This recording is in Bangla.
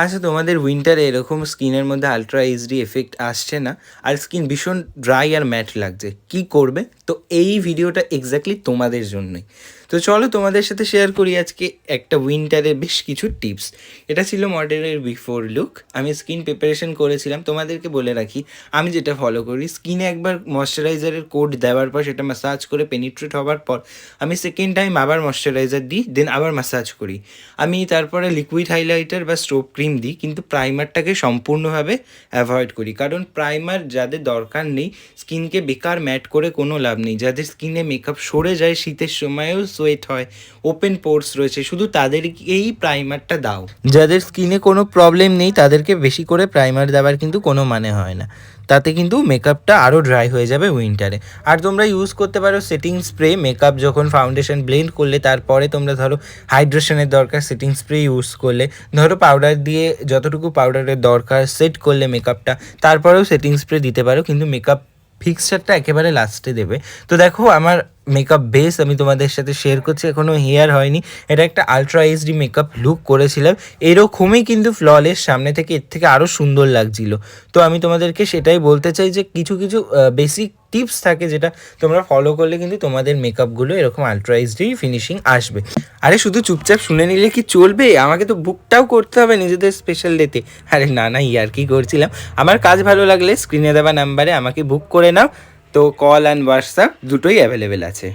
আচ্ছা, তোমাদের উইন্টারে এরকম স্কিনের মধ্যে আলট্রা এইচডি এফেক্ট আসছে না আর স্কিন ভীষণ ড্রাই আর ম্যাট লাগছে, কি করবে? তো এই ভিডিওটা এক্স্যাক্টলি তোমাদের জন্যই। তো চলো তোমাদের সাথে শেয়ার করি আজকে একটা উইন্টারের বেশ কিছু টিপস। এটা ছিল মডেলের বিফোর লুক। আমি স্কিন প্রিপারেশন করেছিলাম, তোমাদেরকে বলে রাখি আমি যেটা ফলো করি, স্কিনে একবার ময়শ্চারাইজারের কোট দেওয়ার পর সেটা ম্যাসাজ করে পেনিট্রেট হওয়ার পর আমি সেকেন্ড টাইম আবার ময়শ্চারাইজার দিই, দেন আবার ম্যাসাজ করি। আমি তারপরে লিকুইড হাইলাইটার বা স্ট্রোব ক্রিম দিই, কিন্তু প্রাইমারটাকে সম্পূর্ণভাবে অ্যাভয়েড করি, কারণ প্রাইমার যাদের দরকার নেই, স্কিনকে বেকার ম্যাট করে কোনো লাভ নেই। যাদের স্কিনে মেকআপ সরে যায়, শীতের সময়ও সোয়েট হয়, ওপেন পোর্স রয়েছে, শুধু তাদেরকেই প্রাইমারটা দাও। যাদের স্কিনে কোনো প্রবলেম নেই তাদেরকে বেশি করে প্রাইমার দেওয়ার কিন্তু কোনো মানে হয় না, তাতে কিন্তু মেকআপটা আরও ড্রাই হয়ে যাবে উইন্টারে। আর তোমরা ইউজ করতে পারো সেটিং স্প্রে। মেকআপ যখন ফাউন্ডেশন ব্লেন্ড করলে তারপরে তোমরা ধরো হাইড্রেশনের দরকার, সেটিং স্প্রে ইউজ করলে, ধরো পাউডার দিয়ে যতটুকু পাউডারের দরকার সেট করলে মেকআপটা, তারপরেও সেটিং স্প্রে দিতে পারো, কিন্তু মেকআপ ফিক্সচারটা একেবারে লাস্টে দেবে। তো দেখো আমার মেকআপ বেস আমি তোমাদের সাথে শেয়ার করছি, এখনও হেয়ার হয়নি। এটা একটা আলট্রা এইচডি মেকআপ লুক করেছিলাম, এরকমই কিন্তু ফ্ললেস, সামনে থেকে এর থেকে আরও সুন্দর লাগছিল। তো আমি তোমাদেরকে সেটাই বলতে চাই যে কিছু কিছু বেসিক টিপস থাকে যেটা তোমরা ফলো করলে কিন্তু তোমাদের মেকআপগুলো এরকম আলট্রা এইচডি ফিনিশিং আসবে। আরে শুধু চুপচাপ শুনে নিলে কি চলবে? আমাকে তো বুকটাও করতে হবে নিজেদের স্পেশাল ডেতে। আরে না না, ইয়ার কি করছিলাম। আমার কাজ ভালো লাগলে স্ক্রিনে দেওয়া নাম্বারে আমাকে বুক করে নাও। তো কল অ্যান্ড হোয়াটসঅ্যাপ দুটোই অ্যাভেলেবেল আছে।